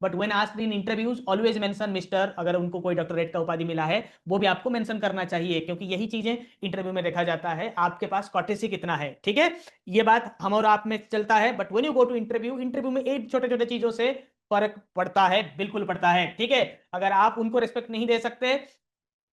But when asked in interviews always mention mister, अगर उनको कोई डॉक्टरेट का उपाधि मिला है वो भी आपको मेंशन करना चाहिए, क्योंकि यही चीजें इंटरव्यू में देखा जाता है, आपके पास कॉटेसी कितना है। ठीक है, ये बात हम और आप में चलता है, but when you go to interview, interview में एक छोटे छोटे चीजों से फर्क पड़ता है, बिल्कुल पड़ता है। ठीक है, अगर आप उनको रिस्पेक्ट नहीं दे सकते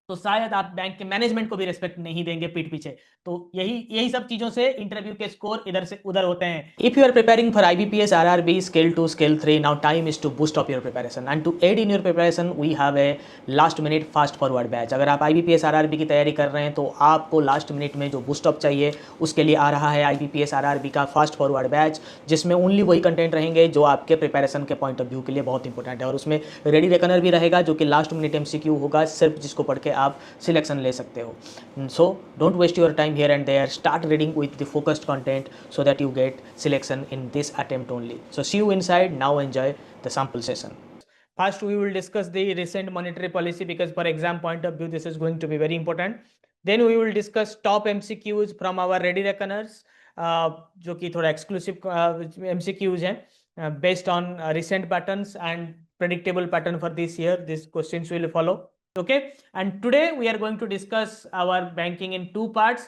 तो शायद आप बैंक के मैनेजमेंट को भी रिस्पेक्ट नहीं देंगे पीठ पीछे। तो यही यही सब चीजों से इंटरव्यू के स्कोर इधर से उधर होते हैं। If you are preparing for IBPS RRB scale 2 scale 3, now time is to boost up your preparation and to add in your preparation we have a last minute fast forward batch. अगर आप IBPS RRB की तैयारी कर रहे हैं तो आपको last minute में जो बूस्ट अप चाहिए उसके लिए आ रहा है आईबीपीएस आरआरबी का फास्ट फॉरवर्ड बैच, जिसमें ओनली वही कंटेंट रहेंगे जो आपके प्रिपरेशन के पॉइंट ऑफ व्यू के लिए बहुत इंपॉर्टेंट है, और उसमें रेडी रेकनर भी रहेगा जो कि लास्ट मिनट एमसीक्यू होगा, सिर्फ जिसको पढ़ के आप सिलेक्शन ले सकते हो। So don't waste your time here and there, start reading with the focused content so that you get selection in this attempt only. So see you inside. Now enjoy the sample session. First we will discuss the recent monetary policy, because for exam point of view this is going to be very important. Then we will discuss top MCQs from our ready reckoners, जो कि थोड़ा exclusive MCQs हैं based on recent patterns and predictable pattern for this year. These questions will follow. Okay, and today we are going to discuss our banking in two parts.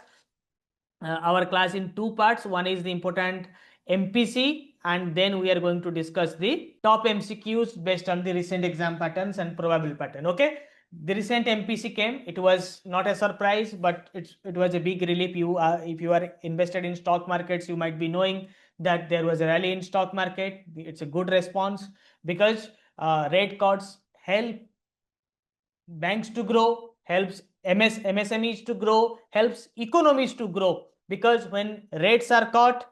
Our class in two parts. One is the important MPC, and then we are going to discuss the top MCQs based on the recent exam patterns and probable pattern. Okay, the recent MPC came. It was not a surprise, but it was a big relief. If you are invested in stock markets, you might be knowing that there was a rally in stock market. It's a good response because rate cuts help banks to grow, helps MSMEs to grow, helps economies to grow. Because when rates are cut,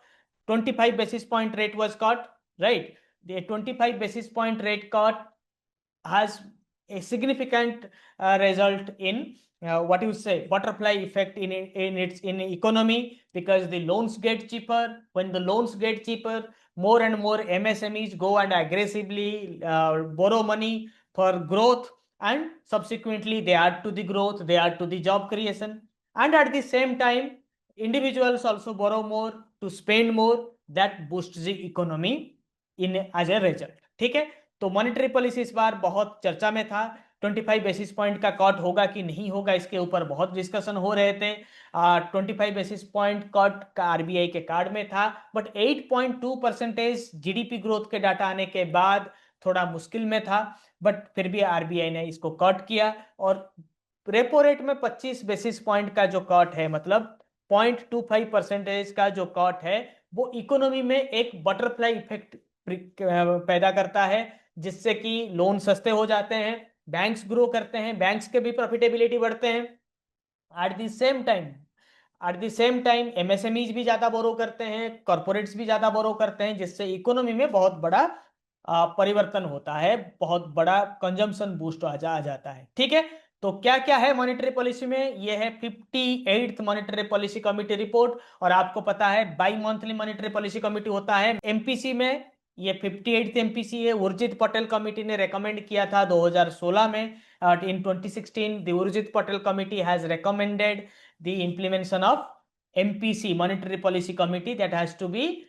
25 basis point rate was cut, right? The 25 basis point rate cut has a significant result in what you say butterfly effect in economy, because the loans get cheaper. When the loans get cheaper, more and more MSMEs go and aggressively borrow money for growth, and subsequently they add to the growth, they add to the job creation, and at the same time individuals also borrow more to spend more. That boosts the economy in as a result. ठीक है, तो monetary policy इस बार बहुत चर्चा में था। 25 basis point का cut होगा कि नहीं होगा, इसके ऊपर बहुत डिस्कशन हो रहे थे। 25 बेसिस पॉइंट कट का आरबीआई के कार्ड में था, बट 8.2% जीडीपी ग्रोथ के डाटा आने के बाद थोड़ा मुश्किल में था, बट फिर भी आरबीआई ने इसको कट किया। और रेपो रेट में 25 बेसिस पॉइंट का जो कट है, मतलब 0.25% का जो कट है, वो इकोनॉमी में एक बटरफ्लाई इफेक्ट पैदा करता है, जिससे कि लोन सस्ते हो जाते हैं, बैंक्स ग्रो करते हैं, बैंक्स के भी प्रॉफिटेबिलिटी बढ़ते हैं। At the same time MSMEs भी ज्यादा बोरो करते हैं, कॉर्पोरेट्स भी ज्यादा बोरो करते हैं, जिससे इकोनॉमी में बहुत बड़ा परिवर्तन होता है, बहुत बड़ा कंजम्पशन बूस्ट आ जाता है। ठीक है, तो क्या क्या है मॉनेटरी पॉलिसी में, ये है 58th monetary policy committee report. और आपको पता है bimonthly monetary policy committee होता है एमपीसी में, ये 58th एमपीसी है। उर्जित पटेल कमिटी ने रेकमेंड किया था 2016 में। In 2016 the Urjit Patel committee has recommended the implementation of MPC monetary policy committee that has to be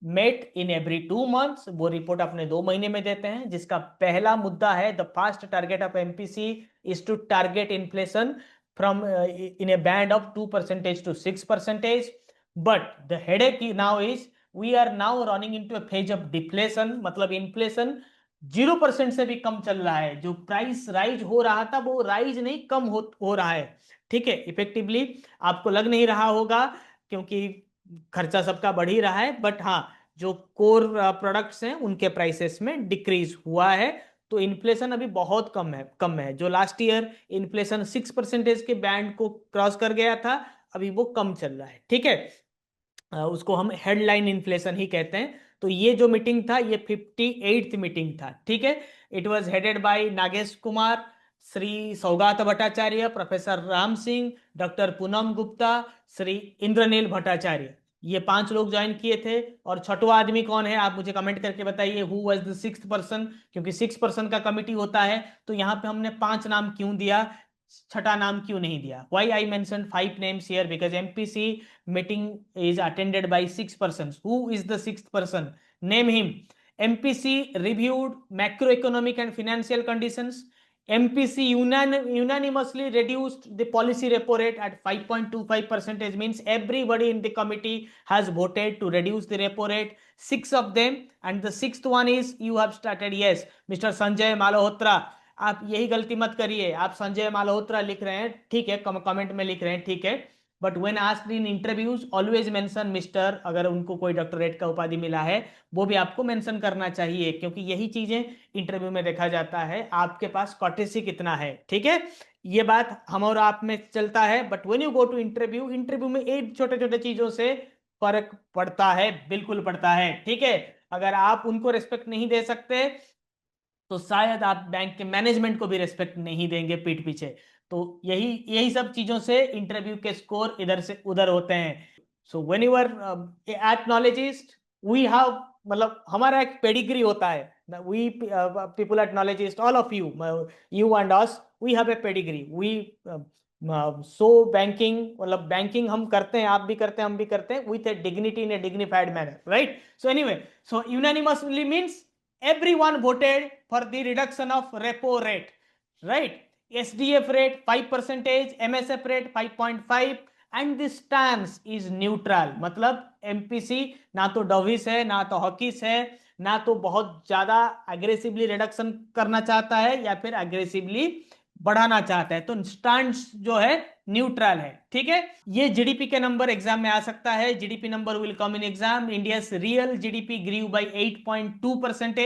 met in every 2 months। वो रिपोर्ट अपने 2 महीने में देते हैं, जिसका पहला मुद्दा है the fast target of MPC is to target inflation from in a band of 2% to 6%। But the headache now is we are now running into a phase of deflation, मतलब इन्फ्लेशन 0% से भी कम चल रहा है। जो प्राइस राइज हो रहा था वो राइज नहीं, कम हो रहा है। ठीक है, इफेक्टिवली आपको लग नहीं रहा होगा क्योंकि खर्चा सबका बढ़ ही रहा है, बट हाँ, जो कोर प्रोडक्ट्स हैं उनके प्राइसेस में डिक्रीज हुआ है। तो इन्फ्लेशन अभी बहुत कम है। जो लास्ट ईयर इन्फ्लेशन 6% के बैंड को क्रॉस कर गया था, अभी वो कम चल रहा है। ठीक है, उसको हम हेडलाइन इन्फ्लेशन ही कहते हैं। तो ये जो मीटिंग था ये 58th मीटिंग था। ठीक है, it was headed by Nagesh Kumar, Shri सौगात भट्टाचार्य, प्रोफेसर राम सिंह, डॉक्टर पूनम गुप्ता, श्री इंद्रनील भट्टाचार्य, ये 5 लोग ज्वाइन किए थे। और छठवां आदमी कौन है, आप मुझे कमेंट करके बताइए, who was the 6th person. क्योंकि 6 पर्सन का कमिटी होता है, तो यहाँ पे हमने 5 नाम क्यों दिया, छठा नाम क्यों नहीं दिया। Why I mention 5 names here, because MPC meeting is attended by 6 persons. Who is the 6th person? Name him. MPC reviewed macroeconomic and financial conditions. MPC unanimously reduced the policy repo rate at 5.25%, means everybody in the committee has voted to reduce the repo rate, 6 of them, and the 6th one is you have started. Yes, Mr. Sanjay Malhotra, आप यही गलती मत करिए, आप संजय माल्होत्रा लिख रहे हैं, ठीक है, कमेंट में लिख रहे हैं, ठीक है, but when asked in interviews always mention mister, अगर उनको कोई डॉक्टरेट का उपाधि मिला है वो भी आपको मेंशन करना चाहिए, क्योंकि यही चीजें इंटरव्यू में देखा जाता है, आपके पास कॉटेसी कितना है, ठीक है, ये बात हम और आप में चलता है, but when you go to interview में एक छोटे छोटे चीजों से फर्क पड़ता है, बिल्कुल पड़ता है, ठीक है, अगर आप उनको रेस्पेक्ट नहीं दे सकते तो शायद आप बैंक के मैनेजमेंट को भी रेस्पेक्ट नहीं देंगे पीठ पीछे। तो यही यही सब चीजों से इंटरव्यू के स्कोर इधर से उधर होते हैं। So when you are acknowledgist, we have, मतलब हमारा एक पेडिग्री होता है, we people acknowledgist, all of you and us, we have a pedigree, we so banking, मतलब बैंकिंग हम करते हैं, आप भी करते हैं, हम भी करते हैं, with A dignity, in A dignified manner, right. So anyway, so unanimously means everyone voted for the reduction of repo rate, right? SDF rate 5%, MSF rate 5.5, and the stance is neutral, मतलब MPC ना तो डॉविस है, ना तो Hawking's है, ना तो बहुत ज्यादा अग्रेसिवली रिडक्शन करना चाहता है या फिर अग्रेसिवली बढ़ाना चाहता है, तो स्टैंड्स जो है न्यूट्रल है, ठीक है। ये जीडीपी के नंबर एग्जाम में आ सकता है, GDP number will come in exam. India's real GDP grew by 8.2%,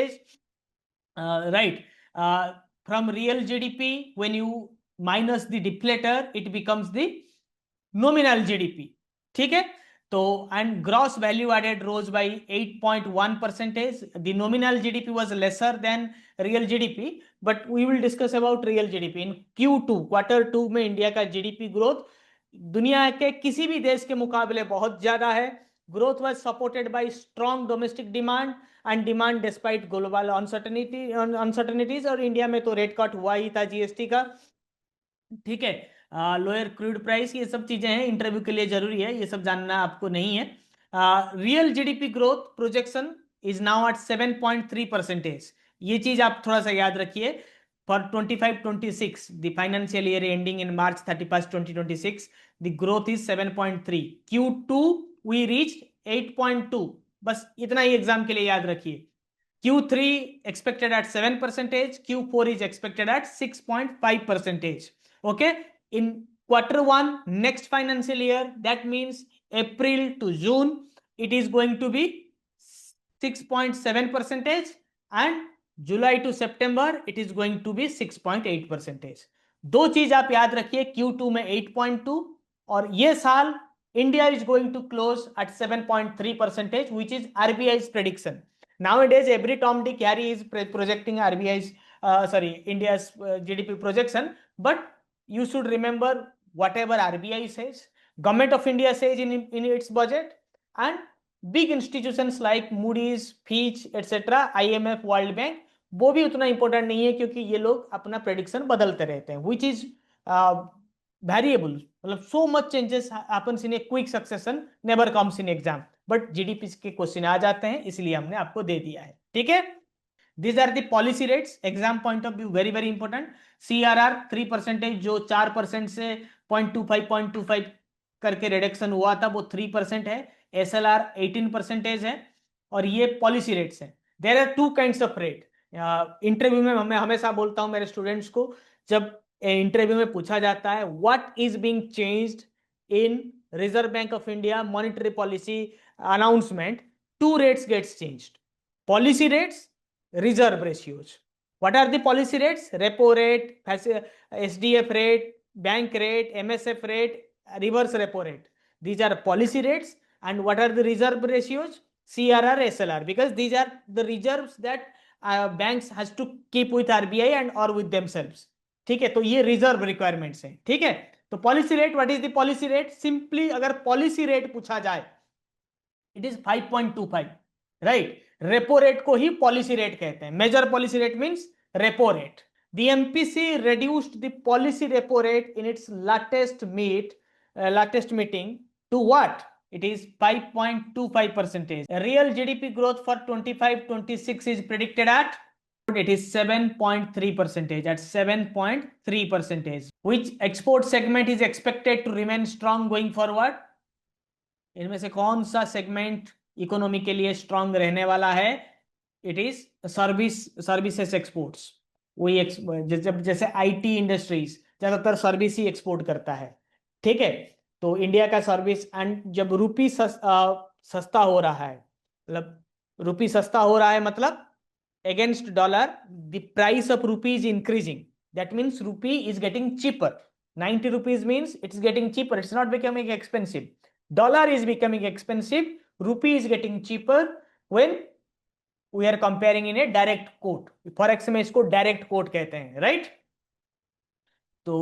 right, from real GDP, when you minus the deflator it becomes the nominal GDP, ठीक है। तो and gross value added rose by 8.1%. The nominal GDP was lesser than real GDP, but we will discuss about real GDP in Q2, Q2 में India का GDP growth दुनिया के किसी भी देश के मुकाबले बहुत ज्यादा है। Growth was supported by strong domestic demand and demand despite global uncertainties, और इंडिया में तो रेट कट हुआ ही था जीएसटी का, ठीक है। लोअर क्रूड प्राइस, ये सब चीजें हैं, इंटरव्यू के लिए जरूरी है, ये सब जानना आपको नहीं है। Real GDP growth projection is now at 7.3%, ये चीज आप थोड़ा सा याद रखिए। For 25-26, the financial year ending in March 31, 2026, the growth is 7.3। Q2 we reach 8.2, बस इतना ही एग्जाम के लिए याद रखिए। Q3 expected at 7%, Q4 is expected at 6.5%. Okay, in Q1 next financial year, that means April to June, it is going to be 6.7%, and July to September it is going to be 6.8%. दो चीज आप याद रखिए, Q2 में 8.2 और ये साल India is going to close at 7.3%, which is RBI's prediction. Nowadays, every Tom, Dick, Harry is projecting RBI's, India's GDP projection. But you should remember whatever RBI says, Government of India says in its budget, and big institutions like Moody's, Fitch, etc., IMF, World Bank, वो भी उतना important नहीं है, क्योंकि ये लोग अपना prediction बदलते रहते हैं, विच इज वेरिएबल, मतलब so much changes happens in a quick succession, never comes in exam, but GDP के क्वेश्चन आ जाते हैं, इसलिए हमने आपको दे दिया है, ठीक है। These are the policy rates, exam point of view very very important. CRR 3%, जो 4% से 0.25 करके रिडक्शन हुआ था, वो 3% है। SLR 18% है, और ये पॉलिसी रेट्स हैं। There are two kinds of rate. Interview में मैं हमेशा बोलता हूं मेरे स्टूडेंट्स को, जब इंटरव्यू में पूछा जाता है what is being changed in reserve bank of India monetary policy announcement, two rates gets changed: policy rates, reserve ratios. What are the policy rates? Repo rate, SDF rate, bank rate, MSF rate, reverse repo rate. These are policy rates. And what are the reserve ratios? CRR, SLR, because these are the reserves that banks has to keep with RBI and or with themselves. ठीक है, तो ये reserve requirements हैं, ठीक है। तो policy rate, what is the policy rate? Simply अगर policy rate पूछा जाए, it is 5.25, right. Repo rate को ही पॉलिसी रेट कहते हैं। Major policy rate means repo rate. The MPC reduced the policy repo rate in its latest meeting to what? It is 5.25%. Real GDP growth for 25-26 is predicted at, it is 7.3%, at 7.3%. Which export segment is expected to remain strong going forward? इनमें से कौन सा segment economy के लिए strong रहने वाला है? It is services exports. वही जैसे आईटी इंडस्ट्रीज ज्यादातर सर्विस ही एक्सपोर्ट करता है, ठीक है। तो इंडिया का सर्विस, एंड जब रुपी सस्ता हो रहा है, मतलब रुपी सस्ता हो रहा है मतलब against dollar the price of rupee is increasing, that means rupee is getting cheaper. 90 rupees means it's getting cheaper, it's not becoming expensive. Dollar is becoming expensive, rupee is getting cheaper when we are comparing in a direct quote. Forex में इसको direct quote कहते हैं, right. तो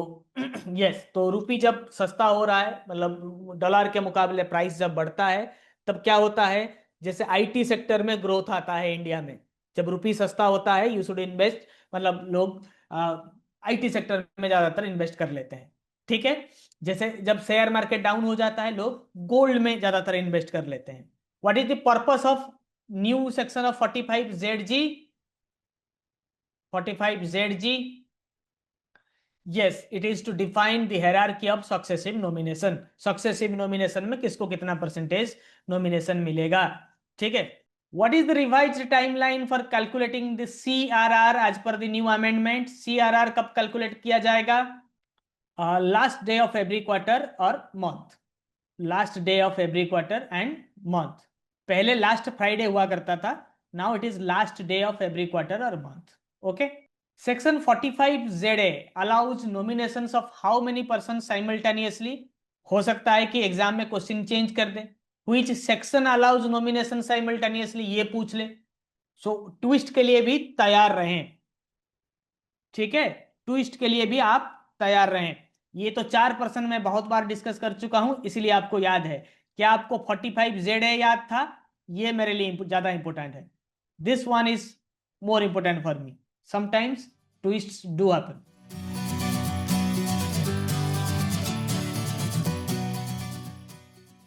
yes, तो रुपी जब सस्ता हो रहा है, मतलब डॉलर के मुकाबले प्राइस जब बढ़ता है, तब क्या होता है, जैसे आईटी सेक्टर में ग्रोथ आता है इंडिया में। जब रुपी सस्ता होता है, यू शुड इन्वेस्ट, मतलब लोग आईटी सेक्टर में ज्यादातर इन्वेस्ट कर लेते हैं, ठीक है। जैसे जब शेयर मार्केट डाउन हो जाता है, लोग गोल्ड में ज्यादातर इन्वेस्ट कर लेते हैं। What is the purpose of new section of 45ZG? 45ZG, yes, it is to define the hierarchy of successive nomination. Successive nomination में किसको कितना परसेंटेज नॉमिनेशन मिलेगा, ठीक है। What is the revised timeline for calculating the CRR as per the new amendment? CRR कब calculate किया जाएगा? Last day of every quarter और month. Last day of every quarter and month. पहले last Friday हुआ करता था, now it is last day of every quarter or month. Okay. Section 45ZA allows nominations of how many persons simultaneously? हो सकता है कि exam में question change कर दे, which section allows nomination simultaneously, ये पूछ ले। सो ट्विस्ट के लिए भी तैयार रहें, ठीक है, ट्विस्ट के लिए भी आप तैयार रहें। ये तो 4% में बहुत बार डिस्कस कर चुका हूं, इसलिए आपको याद है। क्या आपको 45ZA याद था? ये मेरे लिए ज्यादा इंपॉर्टेंट है। This one is more important for me. Sometimes twists do happen.